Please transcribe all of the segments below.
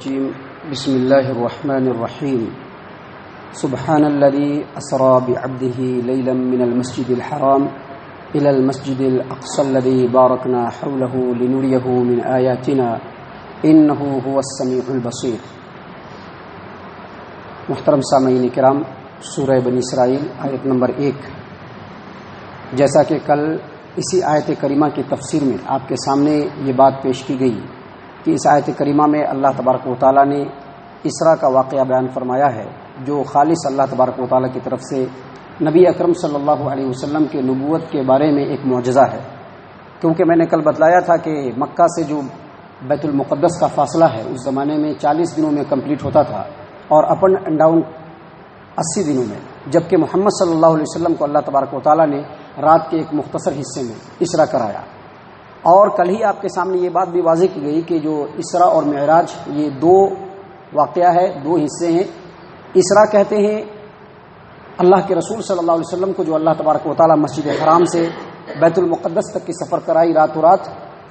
بسم الله الرحمن الرحيم سبحان الذي أسرى بعبده ليلا من المسجد الحرام إلى المسجد الأقصى الذي باركنا حوله لنريه من آياتنا إنه هو السميع البصير۔ محترم سامعین کرام، سورہ بنی اسرائیل آیت نمبر 1، جیسا کہ کل اسی آیت کریمہ کی تفسیر میں آپ کے سامنے یہ بات پیش کی گئی کہ اس آیت کریمہ میں اللہ تبارک و تعالیٰ نے اسراء کا واقعہ بیان فرمایا ہے، جو خالص اللہ تبارک و تعالیٰ کی طرف سے نبی اکرم صلی اللہ علیہ وسلم کے نبوت کے بارے میں ایک معجزہ ہے۔ کیونکہ میں نے کل بتلایا تھا کہ مکہ سے جو بیت المقدس کا فاصلہ ہے اس زمانے میں 40 دنوں میں کمپلیٹ ہوتا تھا، اور اپ اینڈ ڈاؤن 80 دنوں میں، جبکہ محمد صلی اللہ علیہ وسلم کو اللہ تبارک و تعالیٰ نے رات کے ایک مختصر حصے میں اسراء کرایا۔ اور کل ہی آپ کے سامنے یہ بات بھی واضح کی گئی کہ جو اسراء اور معراج یہ دو واقعہ ہے، دو حصے ہیں۔ اسراء کہتے ہیں اللہ کے رسول صلی اللہ علیہ وسلم کو جو اللہ تبارک و تعالیٰ مسجد حرام سے بیت المقدس تک کی سفر کرائی راتوں رات،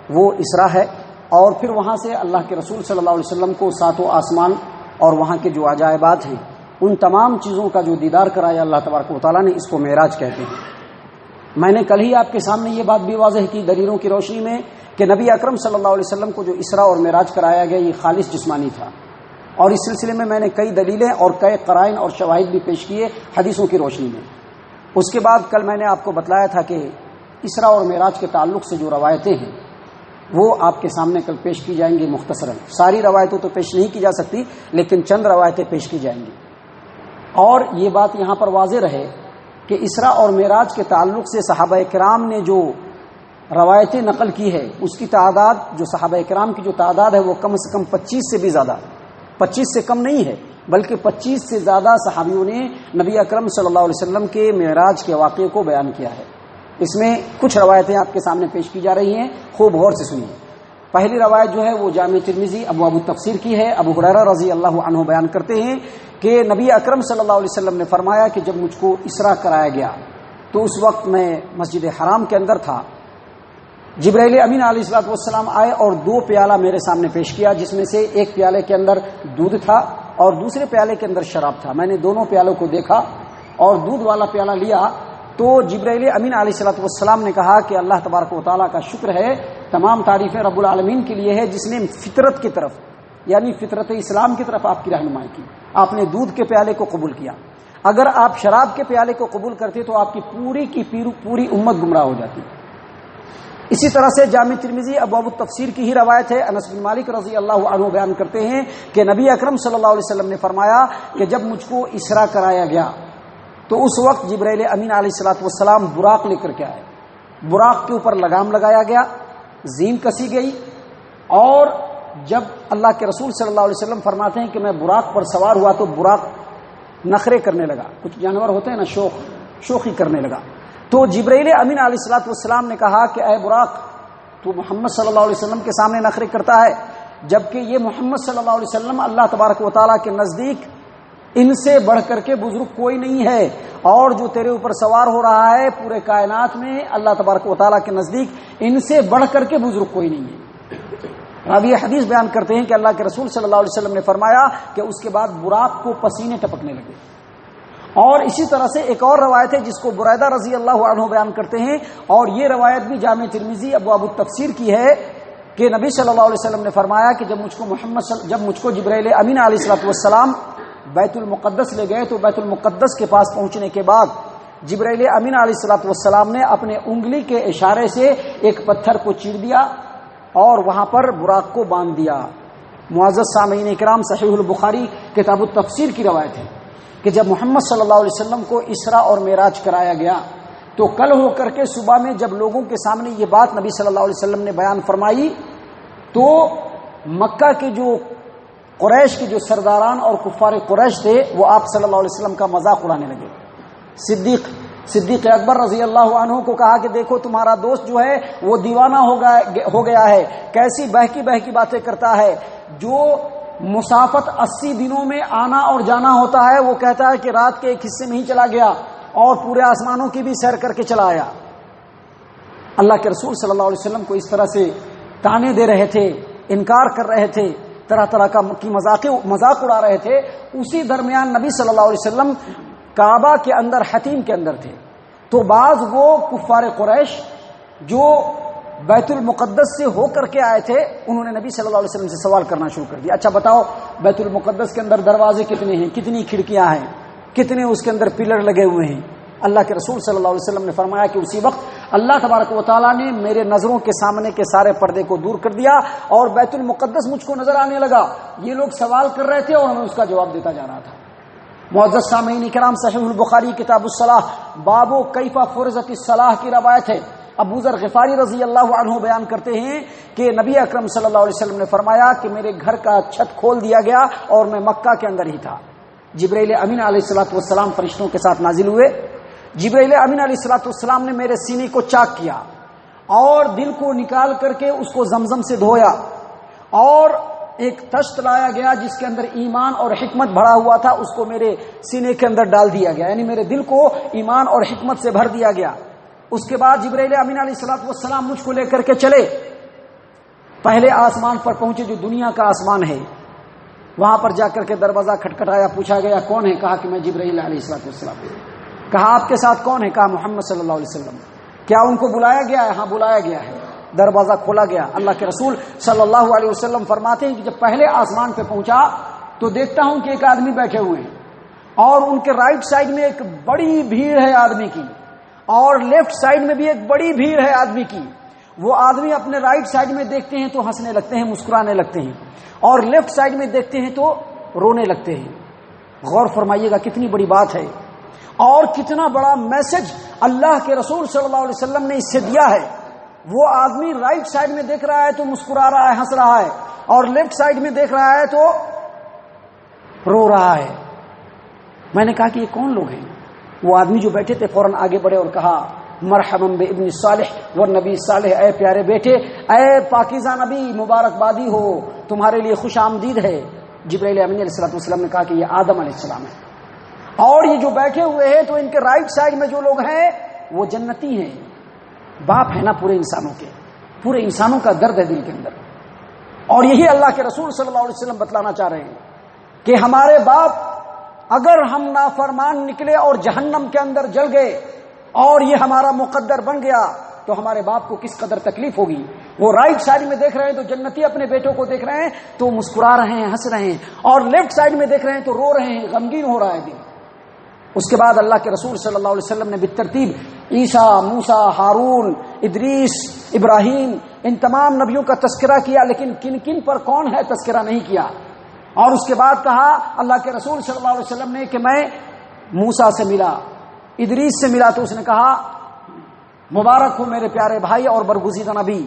وہ اسراء ہے۔ اور پھر وہاں سے اللہ کے رسول صلی اللہ علیہ وسلم کو ساتوں آسمان اور وہاں کے جو عجائبات ہیں ان تمام چیزوں کا جو دیدار کرایا اللہ تبارک و تعالیٰ نے، اس کو معراج کہتے ہیں۔ میں نے کل ہی آپ کے سامنے یہ بات بھی واضح کی دلیلوں کی روشنی میں کہ نبی اکرم صلی اللہ علیہ وسلم کو جو اسراء اور معراج کرایا گیا یہ خالص جسمانی تھا، اور اس سلسلے میں نے کئی دلیلیں اور کئی قرائن اور شواہد بھی پیش کیے حدیثوں کی روشنی میں۔ اس کے بعد کل میں نے آپ کو بتلایا تھا کہ اسراء اور معراج کے تعلق سے جو روایتیں ہیں وہ آپ کے سامنے کل پیش کی جائیں گی مختصراً۔ ساری روایتوں تو پیش نہیں کی جا سکتی، لیکن چند روایتیں پیش کی جائیں گی۔ اور یہ بات یہاں پر واضح رہے کہ اسراء اور معراج کے تعلق سے صحابہ کرام نے جو روایتیں نقل کی ہے اس کی تعداد، جو صحابہ کرام کی جو تعداد ہے وہ کم سے کم 25 سے بھی زیادہ، 25 سے کم نہیں ہے بلکہ 25 سے زیادہ صحابیوں نے نبی اکرم صلی اللہ علیہ وسلم کے معراج کے واقعے کو بیان کیا ہے۔ اس میں کچھ روایتیں آپ کے سامنے پیش کی جا رہی ہیں، خوب غور سے سنیے۔ پہلی روایت جو ہے وہ جامع ترمذی ابواب التفسیر کی ہے۔ ابو ہریرہ رضی اللہ عنہ بیان کرتے ہیں کہ نبی اکرم صلی اللہ علیہ وسلم نے فرمایا کہ جب مجھ کو اسراء کرایا گیا تو اس وقت میں مسجد حرام کے اندر تھا، جبرائیل امین علیہ السلام آئے اور 2 پیالہ میرے سامنے پیش کیا، جس میں سے ایک پیالے کے اندر دودھ تھا اور دوسرے پیالے کے اندر شراب تھا۔ میں نے دونوں پیالوں کو دیکھا اور دودھ والا پیالہ لیا تو جبرائیل امین علیہ السلام نے کہا کہ اللہ تبارک و تعالیٰ کا شکر ہے، تمام تعریفیں رب العالمین کے لیے ہے جس نے فطرت کی طرف، یعنی فطرت اسلام کی طرف آپ کی رہنمائی کی۔ آپ نے دودھ کے پیالے کو قبول کیا، اگر آپ شراب کے پیالے کو قبول کرتے تو آپ کی پوری امت گمراہ ہو جاتی۔ اسی طرح سے جامع ترمذی ابواب التفسیر کی ہی روایت ہے، انس بن مالک رضی اللہ عنہ بیان کرتے ہیں کہ نبی اکرم صلی اللہ علیہ وسلم نے فرمایا کہ جب مجھ کو اسراء کرایا گیا تو اس وقت جبرائیل امین علیہ السلام براق لے کر کے آئے، براق کے اوپر لگام لگایا گیا، زین کسی گئی، اور جب اللہ کے رسول صلی اللہ علیہ وسلم فرماتے ہیں کہ میں براق پر سوار ہوا تو براق نخرے کرنے لگا، کچھ جانور ہوتے ہیں نا، شوخی کرنے لگا۔ تو جبرائیل امین علیہ السلام نے کہا کہ اے براق، تو محمد صلی اللہ علیہ وسلم کے سامنے نخرے کرتا ہے، جبکہ یہ محمد صلی اللہ علیہ وسلم اللہ تبارک و تعالیٰ کے نزدیک ان سے بڑھ کر کے بزرگ کوئی نہیں ہے، اور جو تیرے اوپر سوار ہو رہا ہے پورے کائنات میں اللہ تبارک و تعالیٰ کے نزدیک ان سے بڑھ کر کے بزرگ کوئی نہیں ہے۔ راوی حدیث بیان کرتے ہیں کہ اللہ کے رسول صلی اللہ علیہ وسلم نے فرمایا کہ اس کے بعد براق کو پسینے ٹپکنے لگے۔ اور اسی طرح سے ایک اور روایت ہے جس کو بريدہ رضی اللہ عنہ بیان کرتے ہیں، اور یہ روایت بھی جامع ترمذی ابواب التفسیر کی ہے کہ نبی صلی اللہ علیہ وسلم نے فرمایا کہ جب مجھ کو جبرائیل امین علیہ السلام بیت المقدس لے گئے تو بیت المقدس کے پاس پہنچنے کے بعد جبرائیل امین علیہ السلام نے اپنے انگلی کے اشارے سے ایک پتھر کو چیر دیا اور وہاں پر براق کو باندھ دیا۔ معزز سامعین کرام، صحیح البخاری کتاب التفسیر کی روایت ہے کہ جب محمد صلی اللہ علیہ وسلم کو اسراء اور معراج کرایا گیا تو کل ہو کر کے صبح میں جب لوگوں کے سامنے یہ بات نبی صلی اللہ علیہ وسلم نے بیان فرمائی تو مکہ کے جو قریش کے جو سرداران اور کفار قریش تھے وہ آپ صلی اللہ علیہ وسلم کا مذاق اڑانے لگے۔ صدیق اکبر رضی اللہ عنہ کو کہا کہ دیکھو تمہارا دوست جو ہے وہ دیوانہ ہو گیا ہے، کیسی بہکی باتیں کرتا ہے، جو مسافت 80 دنوں میں آنا اور جانا ہوتا ہے وہ کہتا ہے کہ رات کے ایک حصے میں ہی چلا گیا اور پورے آسمانوں کی بھی سیر کر کے چلا آیا۔ اللہ کے رسول صلی اللہ علیہ وسلم کو اس طرح سے تانے دے رہے تھے، انکار کر رہے تھے طرح طرح کی مذاق اڑا رہے تھے، اسی درمیان نبی صلی اللہ علیہ وسلم کعبہ کے اندر حتیم کے اندر تھے. تو بعض وہ کفار قریش جو بیت المقدس سے ہو کر کے آئے تھے، انہوں نے نبی صلی اللہ علیہ وسلم سے سوال کرنا شروع کر دیا، اچھا بتاؤ بیت المقدس کے اندر دروازے کتنے ہیں، کتنی کھڑکیاں ہیں، کتنے اس کے اندر پلر لگے ہوئے ہیں؟ اللہ کے رسول صلی اللہ علیہ وسلم نے فرمایا کہ اسی وقت اللہ تبارک و تعالیٰ نے میرے نظروں کے سامنے کے سارے پردے کو دور کر دیا اور بیت المقدس مجھ کو نظر آنے لگا. یہ لوگ سوال کر رہے تھے اور میں اس کا جواب دیتا جا رہا تھا. معزز سامعین کرام، صحیح البخاری کتاب الصلاح باب کیف فرضت الصلاح کی روایت ہے. ابو ذر غفاری رضی اللہ عنہ بیان کرتے ہیں کہ نبی اکرم صلی اللہ علیہ وسلم نے فرمایا کہ میرے گھر کا چھت کھول دیا گیا اور میں مکہ کے اندر ہی تھا. جبرائیل امین علیہ الصلوۃ والسلام فرشتوں کے ساتھ نازل ہوئے. جبرائیل امین علیہ الصلوۃ والسلام نے میرے سینے کو چاک کیا اور دل کو نکال کر کے اس کو زمزم سے دھویا اور ایک تشت لایا گیا جس کے اندر ایمان اور حکمت بھرا ہوا تھا، اس کو میرے سینے کے اندر ڈال دیا گیا، یعنی میرے دل کو ایمان اور حکمت سے بھر دیا گیا. اس کے بعد جبرائیل امین علیہ الصلوۃ والسلام مجھ کو لے کر کے چلے، پہلے آسمان پر پہنچے جو دنیا کا آسمان ہے. وہاں پر جا کر کے دروازہ کھٹکھٹایا، پوچھا گیا کون ہے؟ کہا کہ میں جبرائیل علیہ الصلوۃ والسلام. کہا آپ کے ساتھ کون ہے؟ کہا محمد صلی اللہ علیہ وسلم. کیا ان کو بلایا گیا ہے؟ ہاں بلایا گیا ہے. دروازہ کھولا گیا. اللہ کے رسول صلی اللہ علیہ وسلم فرماتے ہیں کہ جب پہلے آسمان پہ پہنچا تو دیکھتا ہوں کہ ایک آدمی بیٹھے ہوئے ہیں اور ان کے رائٹ سائڈ میں ایک بڑی بھیڑ ہے آدمی کی اور لیفٹ سائڈ میں بھی ایک بڑی بھیڑ ہے آدمی کی. وہ آدمی اپنے رائٹ سائڈ میں دیکھتے ہیں تو ہنسنے لگتے ہیں، مسکرانے لگتے ہیں، اور لیفٹ سائڈ میں دیکھتے ہیں تو رونے لگتے ہیں. غور فرمائیے گا کتنی بڑی بات ہے اور کتنا بڑا میسج اللہ کے رسول صلی اللہ علیہ وسلم نے اس سے دیا ہے. وہ آدمی رائٹ سائڈ میں دیکھ رہا ہے تو مسکرا رہا ہے، ہنس رہا ہے، اور لیفٹ سائڈ میں دیکھ رہا ہے تو رو رہا ہے. میں نے کہا کہ یہ کون لوگ ہیں؟ وہ آدمی جو بیٹھے تھے فوراً آگے بڑھے اور کہا مرحبا بابن صالح والنبی صالح، اے پیارے بیٹے، اے پاکیزہ نبی، مبارکبادی ہو، تمہارے لیے خوش آمدید ہے. جبرائیل امین علیہ الصلوۃ والسلام نے کہا کہ یہ آدم علیہ السلام ہے، اور یہ جو بیٹھے ہوئے ہیں تو ان کے رائٹ سائڈ میں جو لوگ ہیں وہ جنتی ہیں. باپ ہے نا پورے انسانوں کے، پورے انسانوں کا درد ہے دل کے اندر. اور یہی اللہ کے رسول صلی اللہ علیہ وسلم بتلانا چاہ رہے ہیں کہ ہمارے باپ اگر ہم نافرمان نکلے اور جہنم کے اندر جل گئے اور یہ ہمارا مقدر بن گیا تو ہمارے باپ کو کس قدر تکلیف ہوگی. وہ رائٹ سائڈ میں دیکھ رہے ہیں تو جنتی اپنے بیٹوں کو دیکھ رہے ہیں تو مسکرا رہے ہیں، ہنس رہے ہیں، اور لیفٹ سائڈ میں دیکھ رہے ہیں تو رو رہے ہیں، غمگین ہو رہا ہے دل. اس کے بعد اللہ کے رسول صلی اللہ علیہ وسلم نے بالترتیب عیسیٰ، موسیٰ، ہارون، ادریس، ابراہیم، ان تمام نبیوں کا تذکرہ کیا، لیکن کن کن پر کون ہے تذکرہ نہیں کیا. اور اس کے بعد کہا اللہ کے رسول صلی اللہ علیہ وسلم نے کہ میں موسیٰ سے ملا، ادریس سے ملا، تو اس نے کہا مبارک ہو میرے پیارے بھائی اور برگزیدہ نبی.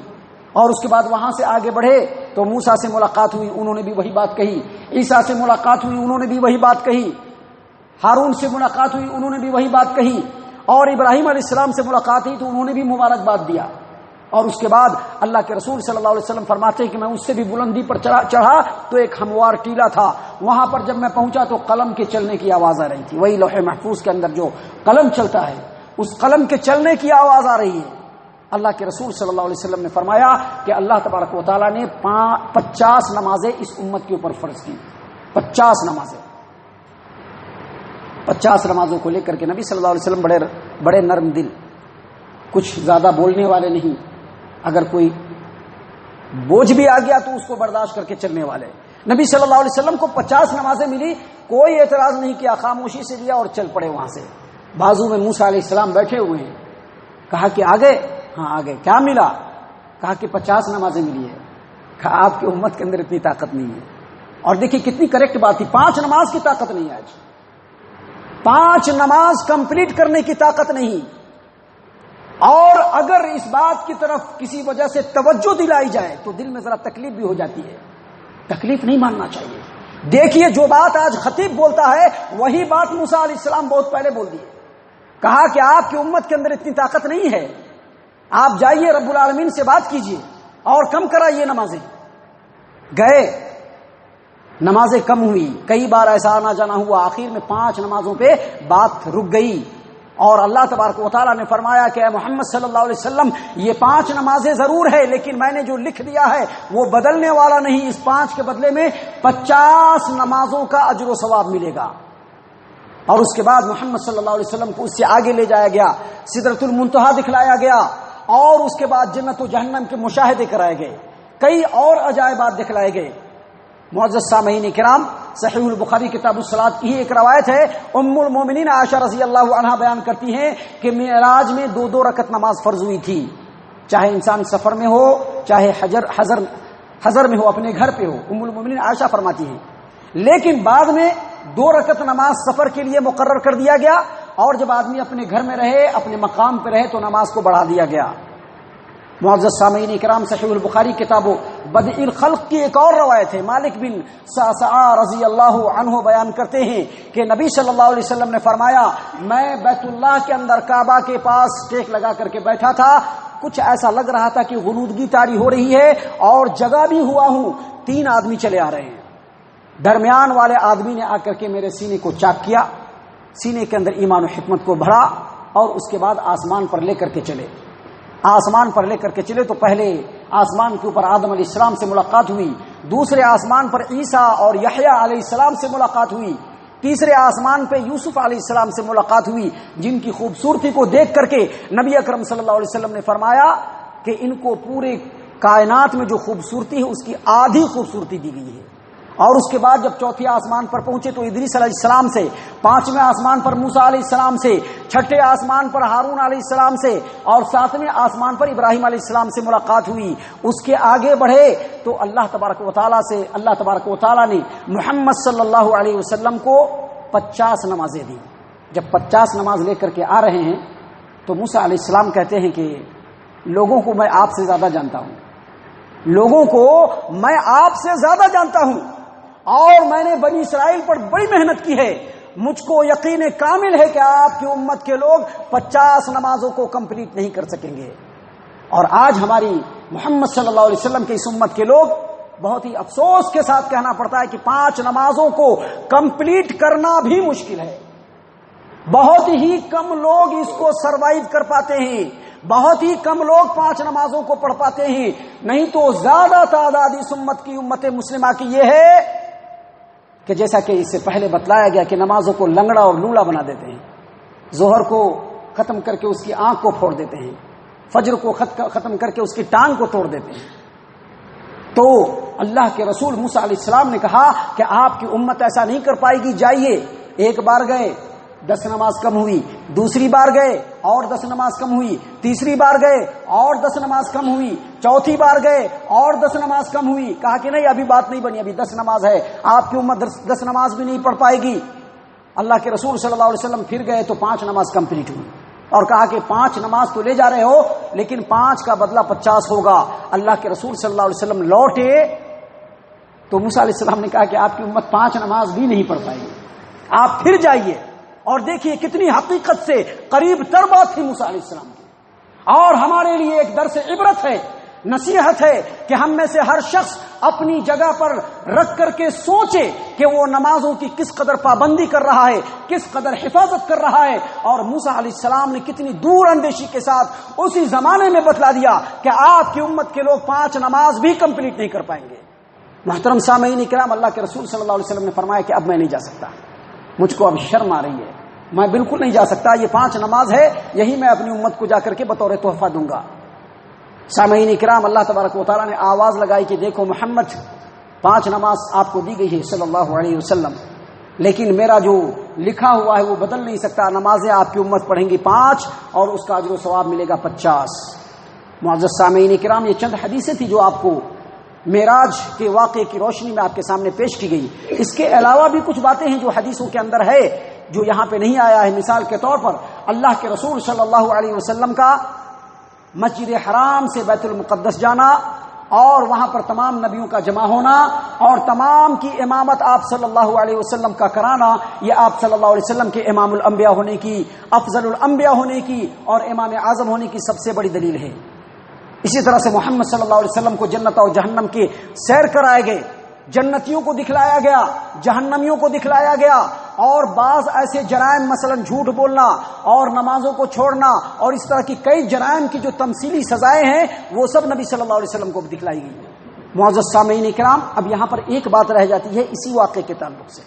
اور اس کے بعد وہاں سے آگے بڑھے تو موسیٰ سے ملاقات ہوئی، انہوں نے بھی وہی بات کہی. عیسیٰ سے ملاقات ہوئی، انہوں نے بھی وہی بات کہی. ہارون سے ملاقات ہوئی، انہوں نے بھی وہی بات کہی. اور ابراہیم علیہ السلام سے ملاقات ہوئی تو انہوں نے بھی مبارکباد دیا. اور اس کے بعد اللہ کے رسول صلی اللہ علیہ وسلم فرماتے ہیں کہ میں اس سے بھی بلندی پر چڑھا تو ایک ہموار ٹیلا تھا، وہاں پر جب میں پہنچا تو قلم کے چلنے کی آواز آ رہی تھی. وہی لوح محفوظ کے اندر جو قلم چلتا ہے اس قلم کے چلنے کی آواز آ رہی ہے. اللہ کے رسول صلی اللہ علیہ وسلم نے فرمایا کہ اللہ تبارک و تعالیٰ نے 50 نمازیں اس امت کے اوپر فرض کی. 50 نمازیں، 50 نمازوں کو لے کر کے نبی صلی اللہ علیہ وسلم بڑے نرم دل، کچھ زیادہ بولنے والے نہیں. اگر کوئی بوجھ بھی آ گیا تو اس کو برداشت کر کے چلنے والے. نبی صلی اللہ علیہ وسلم کو 50 نمازیں ملی، کوئی اعتراض نہیں کیا، خاموشی سے لیا اور چل پڑے وہاں سے. بازو میں موسیٰ علیہ السلام بیٹھے ہوئے ہیں. کہا کہ آگے؟ ہاں آگے. کیا ملا؟ کہا کہ 50 نمازیں ملی ہے. کہا آپ کی امت کے اندر اتنی طاقت نہیں ہے. اور دیکھیے کتنی کریکٹ بات تھی، 5 نماز کی طاقت نہیں ہے آج، 5 نماز کمپلیٹ کرنے کی طاقت نہیں. اور اگر اس بات کی طرف کسی وجہ سے توجہ دلائی جائے تو دل میں ذرا تکلیف بھی ہو جاتی ہے. تکلیف نہیں ماننا چاہیے. دیکھیے جو بات آج خطیب بولتا ہے وہی بات موسیٰ علیہ السلام بہت پہلے بول دیے. کہا کہ آپ کی امت کے اندر اتنی طاقت نہیں ہے، آپ جائیے رب العالمین سے بات کیجیے اور کم کرائیے نمازیں. گئے، نمازیں کم ہوئی، کئی بار ایسا آنا جانا ہوا، آخر میں 5 نمازوں پہ بات رک گئی. اور اللہ تبارک و تعالیٰ نے فرمایا کہ اے محمد صلی اللہ علیہ وسلم یہ 5 نمازیں ضرور ہے، لیکن میں نے جو لکھ دیا ہے وہ بدلنے والا نہیں، اس 5 کے بدلے میں 50 نمازوں کا اجر و ثواب ملے گا۔ اور اس کے بعد محمد صلی اللہ علیہ وسلم کو اس سے آگے لے جایا گیا، سدرۃ المنتہا دکھلایا گیا، اور اس کے بعد جنت و جہنم کے مشاہدے کرائے گئے، کئی اور عجائبات دکھلائے گئے۔ معزز سامعین کرام، صحیح البخاری کتاب الصلاۃ کی ایک روایت ہے، ام المومنین عائشہ رضی اللہ عنہا بیان کرتی ہیں کہ معراج میں 2 رکعت نماز فرض ہوئی تھی، چاہے انسان سفر میں ہو چاہے حضر میں ہو، اپنے گھر پہ ہو۔ ام المومنین عائشہ فرماتی ہیں لیکن بعد میں 2 رکعت نماز سفر کے لیے مقرر کر دیا گیا، اور جب آدمی اپنے گھر میں رہے، اپنے مقام پہ رہے، تو نماز کو بڑھا دیا گیا۔ معزز سامعین اکرام، صحیح البخاری کتاب بدء الخلق کی ایک اور روایت ہے، مالک بن صعصعہ رضی اللہ عنہ بیان کرتے ہیں کہ نبی صلی اللہ علیہ وسلم نے فرمایا، میں بیت اللہ کے اندر کعبہ کے پاس ٹیک لگا کر کے بیٹھا تھا، کچھ ایسا لگ رہا تھا کہ غنودگی طاری ہو رہی ہے اور جگہ بھی ہوا ہوں، 3 آدمی چلے آ رہے ہیں۔ درمیان والے آدمی نے آ کر کے میرے سینے کو چاک کیا، سینے کے اندر ایمان و حکمت کو بڑھا، اور اس کے بعد آسمان پر لے کر کے چلے۔ آسمان پر لے کر کے چلے تو پہلے آسمان کے اوپر آدم علیہ السلام سے ملاقات ہوئی، دوسرے آسمان پر عیسیٰ اور یحییٰ علیہ السلام سے ملاقات ہوئی، تیسرے آسمان پہ یوسف علیہ السلام سے ملاقات ہوئی، جن کی خوبصورتی کو دیکھ کر کے نبی اکرم صلی اللہ علیہ وسلم نے فرمایا کہ ان کو پورے کائنات میں جو خوبصورتی ہے اس کی آدھی خوبصورتی دی گئی ہے۔ اور اس کے بعد جب 4تھے آسمان پر پہنچے تو ادریس علیہ السلام سے، 5ویں آسمان پر موسیٰ علیہ السلام سے، 6ٹھے آسمان پر ہارون علیہ السلام سے، اور 7ویں آسمان پر ابراہیم علیہ السلام سے ملاقات ہوئی۔ اس کے آگے بڑھے تو اللہ تبارک و تعالیٰ نے محمد صلی اللہ علیہ وسلم کو 50 نمازیں دی۔ جب 50 نماز لے کر کے آ رہے ہیں تو موسیٰ علیہ السلام کہتے ہیں کہ لوگوں کو میں آپ سے زیادہ جانتا ہوں، لوگوں کو میں آپ سے زیادہ جانتا ہوں، اور میں نے بنی اسرائیل پر بڑی محنت کی ہے، مجھ کو یقین کامل ہے کہ آپ کی امت کے لوگ 50 نمازوں کو کمپلیٹ نہیں کر سکیں گے۔ اور آج ہماری محمد صلی اللہ علیہ وسلم کے اس امت کے لوگ بہت ہی افسوس کے ساتھ کہنا پڑتا ہے کہ 5 نمازوں کو کمپلیٹ کرنا بھی مشکل ہے۔ بہت ہی کم لوگ اس کو سروائیو کر پاتے ہیں، بہت ہی کم لوگ 5 نمازوں کو پڑھ پاتے ہیں، نہیں تو زیادہ تعداد اس امت کی، امت مسلمہ کی یہ ہے کہ جیسا کہ اس سے پہلے بتلایا گیا کہ نمازوں کو لنگڑا اور لولا بنا دیتے ہیں، ظہر کو ختم کر کے اس کی آنکھ کو پھوڑ دیتے ہیں، فجر کو ختم کر کے اس کی ٹانگ کو توڑ دیتے ہیں۔ تو اللہ کے رسول موسیٰ علیہ السلام نے کہا کہ آپ کی امت ایسا نہیں کر پائے گی، جائیے۔ ایک بار گئے 10 نماز کم ہوئی، دوسری بار گئے اور 10 نماز کم ہوئی، تیسری بار گئے اور 10 نماز کم ہوئی، چوتھی بار گئے اور 10 نماز کم ہوئی۔ کہا کہ نہیں، ابھی بات نہیں بنی، ابھی 10 نماز ہے، آپ کی امت 10 نماز بھی نہیں پڑھ پائے گی۔ اللہ کے رسول صلی اللہ علیہ وسلم پھر گئے تو 5 نماز کمپلیٹ ہوئی، اور کہا کہ 5 نماز تو لے جا رہے ہو لیکن 5 کا بدلہ 50 ہوگا۔ اللہ کے رسول صلی اللہ علیہ وسلم لوٹے تو موسیٰ علیہ السلام نے کہا کہ آپ کی امت 5 نماز بھی نہیں پڑھ پائے گی، آپ پھر جائیے۔ اور دیکھیے کتنی حقیقت سے قریب تر بات تھی موسیٰ علیہ السلام کی، اور ہمارے لیے ایک درس عبرت ہے، نصیحت ہے کہ ہم میں سے ہر شخص اپنی جگہ پر رکھ کر کے سوچے کہ وہ نمازوں کی کس قدر پابندی کر رہا ہے، کس قدر حفاظت کر رہا ہے۔ اور موسیٰ علیہ السلام نے کتنی دور اندیشی کے ساتھ اسی زمانے میں بتلا دیا کہ آپ کی امت کے لوگ 5 نماز بھی کمپلیٹ نہیں کر پائیں گے۔ محترم سامعین کرام، اللہ کے رسول صلی اللہ علیہ وسلم نے فرمایا کہ اب میں نہیں جا سکتا، مجھ کو اب شرم آ رہی ہے، میں بالکل نہیں جا سکتا، یہ 5 نماز ہے، یہی میں اپنی امت کو جا کر کے بطور تحفہ دوں گا۔ سامعین کرام، اللہ تبارک و تعالیٰ نے آواز لگائی کہ دیکھو محمد، 5 نماز آپ کو دی گئی ہے صلی اللہ علیہ وسلم، لیکن میرا جو لکھا ہوا ہے وہ بدل نہیں سکتا، نمازیں آپ کی امت پڑھیں گی 5 اور اس کا اجر و ثواب ملے گا 50۔ معزز سامعین کرام، یہ چند حدیثیں تھی جو آپ کو معراج کے واقعے کی روشنی میں آپ کے سامنے پیش کی گئی۔ اس کے علاوہ بھی کچھ باتیں ہیں جو حدیثوں کے اندر ہے جو یہاں پہ نہیں آیا ہے۔ مثال کے طور پر اللہ کے رسول صلی اللہ علیہ وسلم کا مسجد حرام سے بیت المقدس جانا، اور وہاں پر تمام نبیوں کا جمع ہونا، اور تمام کی امامت آپ صلی اللہ علیہ وسلم کا کرانا، یہ آپ صلی اللہ علیہ وسلم کے امام الانبیاء ہونے کی، افضل الانبیاء ہونے کی اور امام اعظم ہونے کی سب سے بڑی دلیل ہے۔ اسی طرح سے محمد صلی اللہ علیہ وسلم کو جنت اور جہنم کے سیر کرائے گئے، جنتیوں کو دکھلایا گیا، جہنمیوں کو دکھلایا گیا، اور بعض ایسے جرائم مثلا جھوٹ بولنا اور نمازوں کو چھوڑنا اور اس طرح کی کئی جرائم کی جو تمثیلی سزائیں ہیں وہ سب نبی صلی اللہ علیہ وسلم کو دکھلائی گئی۔ معزز سامعین کرام، اب یہاں پر ایک بات رہ جاتی ہے اسی واقعے کے تعلق سے۔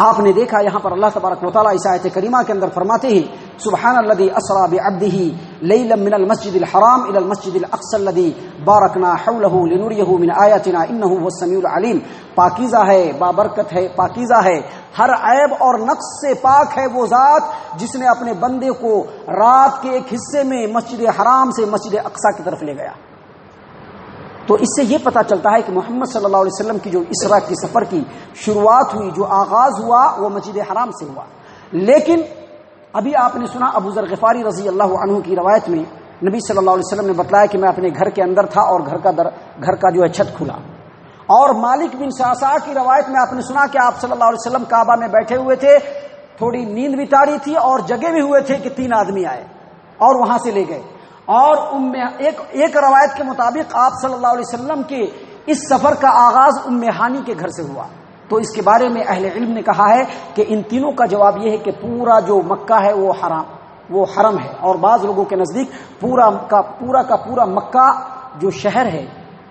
آپ نے دیکھا یہاں پر اللہ تبارک و تعالیٰ اس آیت کریمہ کے اندر فرماتے ہیں سبحان الذی اسری بعبدہ لیلا من المسجد الحرام الى المسجد الاقصى الذی بارکنا حولہ لنریہ من آیاتنا انہ هو السمیع العلیم۔ پاکیزہ ہے، بابرکت ہے، پاکیزہ ہے، ہر عیب اور نقص سے پاک ہے وہ ذات جس نے اپنے بندے کو رات کے ایک حصے میں مسجد حرام سے مسجد اقصی کی طرف لے گیا۔ تو اس سے یہ پتہ چلتا ہے کہ محمد صلی اللہ علیہ وسلم کی جو اسراء کی سفر کی شروعات ہوئی، جو آغاز ہوا، وہ مسجد حرام سے ہوا۔ لیکن ابھی آپ نے سنا ابو ذر غفاری رضی اللہ عنہ کی روایت میں نبی صلی اللہ علیہ وسلم نے بتلایا کہ میں اپنے گھر کے اندر تھا اور گھر کا جو ہے چھت کھلا۔ اور مالک بن شعثاء کی روایت میں آپ نے سنا کہ آپ صلی اللہ علیہ وسلم کعبہ میں بیٹھے ہوئے تھے، تھوڑی نیند بھی تاری تھی اور جگے بھی ہوئے تھے کہ 3 آدمی آئے اور وہاں سے لے گئے۔ اور ایک روایت کے مطابق آپ صلی اللہ علیہ وسلم کے اس سفر کا آغاز ام ہانی کے گھر سے ہوا۔ تو اس کے بارے میں اہل علم نے کہا ہے کہ ان تینوں کا جواب یہ ہے کہ پورا جو مکہ ہے وہ حرم ہے، اور بعض لوگوں کے نزدیک پورا کا پورا مکہ جو شہر ہے،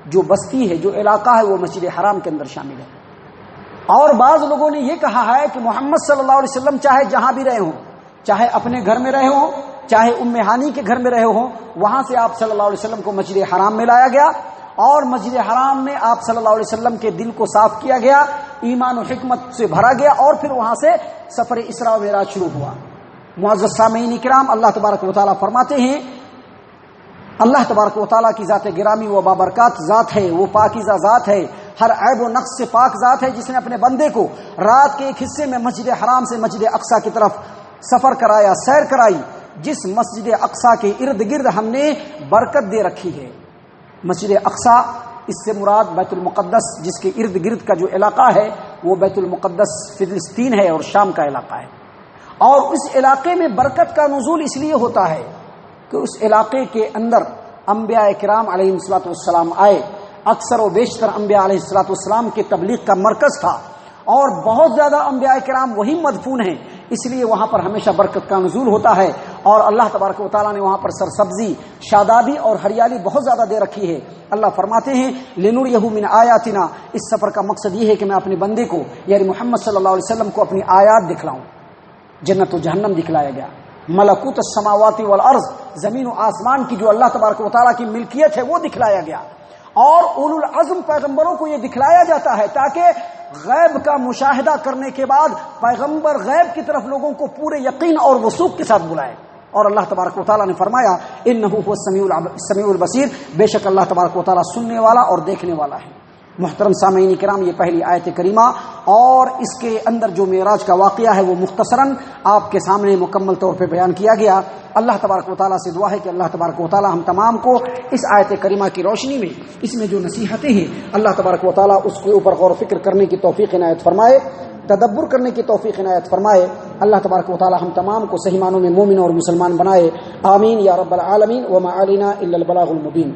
جو بستی ہے، جو علاقہ ہے، وہ مسجد حرام کے اندر شامل ہے۔ اور بعض لوگوں نے یہ کہا ہے کہ محمد صلی اللہ علیہ وسلم چاہے جہاں بھی رہے ہوں، چاہے اپنے گھر میں رہے ہوں، چاہے ام ہانی کے گھر میں رہے ہوں، وہاں سے آپ صلی اللہ علیہ وسلم کو مسجد حرام میں لایا گیا اور مسجد حرام میں آپ صلی اللہ علیہ وسلم کے دل کو صاف کیا گیا، ایمان و حکمت سے بھرا گیا، اور پھر وہاں سے سفر اسراء و معراج شروع ہوا۔ معزز سامعین کرام، اللہ تبارک و تعالیٰ فرماتے ہیں اللہ تبارک و تعالیٰ کی ذات گرامی و بابرکات ذات ہے، وہ پاکیزہ ذات ہے، ہر عیب و نقص سے پاک ذات ہے جس نے اپنے بندے کو رات کے ایک حصے میں مسجد حرام سے مسجد اقصی کی طرف سفر کرایا، سیر کرائی۔ جس مسجد اقصی کے ارد گرد ہم نے برکت دے رکھی ہے، مسجد اقصی اس سے مراد بیت المقدس، جس کے ارد گرد کا جو علاقہ ہے وہ بیت المقدس فلسطین ہے اور شام کا علاقہ ہے۔ اور اس علاقے میں برکت کا نزول اس لیے ہوتا ہے کہ اس علاقے کے اندر انبیاء کرام علیہ الصلوۃ والسلام آئے، اکثر و بیشتر انبیاء علیہ الصلوۃ والسلام کے تبلیغ کا مرکز تھا، اور بہت زیادہ انبیاء کرام وہی مدفون ہیں، اس لیے وہاں پر ہمیشہ برکت کا نزول ہوتا ہے، اور اللہ تبارک و تعالیٰ نے وہاں پر سرسبزی، شادابی اور ہریالی بہت زیادہ دے رکھی ہے۔ اللہ فرماتے ہیں لنریہ من آیاتنا، اس سفر کا مقصد یہ ہے کہ میں اپنے بندے کو یعنی محمد صلی اللہ علیہ وسلم کو اپنی آیات دکھلاؤں۔ جنت و جہنم دکھلایا گیا، ملکوت السماوات والارض، زمین و آسمان کی جو اللہ تبارک و تعالیٰ کی ملکیت ہے وہ دکھلایا گیا، اور اولو العزم پیغمبروں کو یہ دکھلایا جاتا ہے تاکہ غیب کا مشاہدہ کرنے کے بعد پیغمبر غیب کی طرف لوگوں کو پورے یقین اور وثوق کے ساتھ بلائے۔ اور اللہ تبارک و تعالیٰ نے فرمایا انہ هو السمیع البصیر، بے شک اللہ تبارک و تعالیٰ سننے والا اور دیکھنے والا ہے۔ محترم سامعین کرام، یہ پہلی آیت کریمہ اور اس کے اندر جو معراج کا واقعہ ہے وہ مختصراً آپ کے سامنے مکمل طور پہ بیان کیا گیا۔ اللہ تبارک و تعالیٰ سے دعا ہے کہ اللہ تبارک و تعالیٰ ہم تمام کو اس آیت کریمہ کی روشنی میں اس میں جو نصیحتیں ہیں اللہ تبارک و تعالیٰ اس کے اوپر غور و فکر کرنے کی توفیق عنایت فرمائے، تدبر کرنے کی توفیق عنایت فرمائے۔ اللہ تبارک و تعالیٰ ہم تمام کو صحیح معنوں میں مومن اور مسلمان بنائے، آمین یا رب العالمین۔ وما علینا الا البلاغ المبین۔